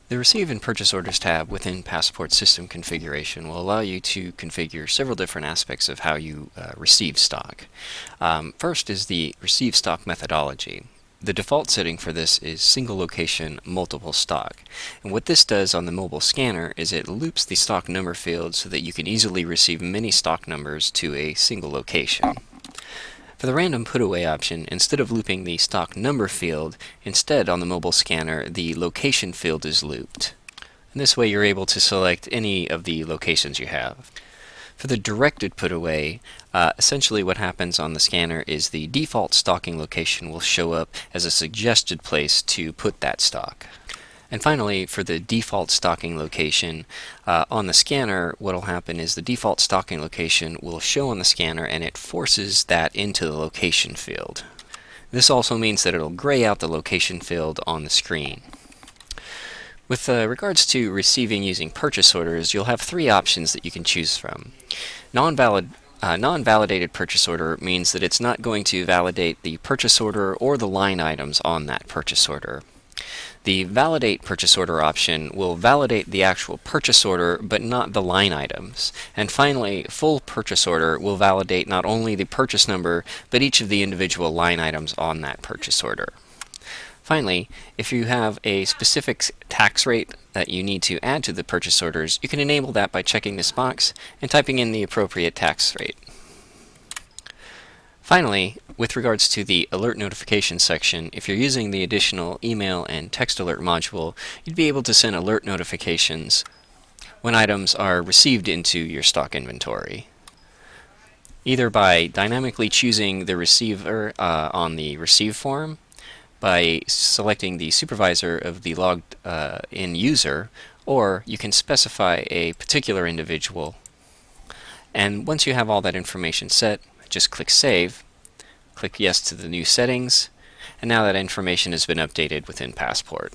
The Receive and Purchase Orders tab within Passport System Configuration will allow you to configure several different aspects of how you receive stock. First is the receive stock methodology. The default setting for this is single location, multiple stock. And what this does on the mobile scanner is it loops the stock number field so that you can easily receive many stock numbers to a single location. For the random put away option, instead of looping the stock number field, instead on the mobile scanner the location field is looped. And this way you're able to select any of the locations you have. For the directed put away, essentially what happens on the scanner is the default stocking location will show up as a suggested place to put that stock. And finally, for the default stocking location, on the scanner, what will happen is the default stocking location will show on the scanner and it forces that into the location field. This also means that it'll gray out the location field on the screen. With regards to receiving using purchase orders, you'll have three options that you can choose from. Non-validated purchase order means that it's not going to validate the purchase order or the line items on that purchase order. The Validate Purchase Order option will validate the actual purchase order but not the line items. And finally, Full Purchase Order will validate not only the purchase number but each of the individual line items on that purchase order. Finally, if you have a specific tax rate that you need to add to the purchase orders, you can enable that by checking this box and typing in the appropriate tax rate. Finally, with regards to the alert notification section, if you're using the additional email and text alert module, you'd be able to send alert notifications when items are received into your stock inventory, either by dynamically choosing the receiver on the receive form, by selecting the supervisor of the logged in user, or you can specify a particular individual. And once you have all that information set, just click Save, click Yes to the new settings, and now that information has been updated within Passport.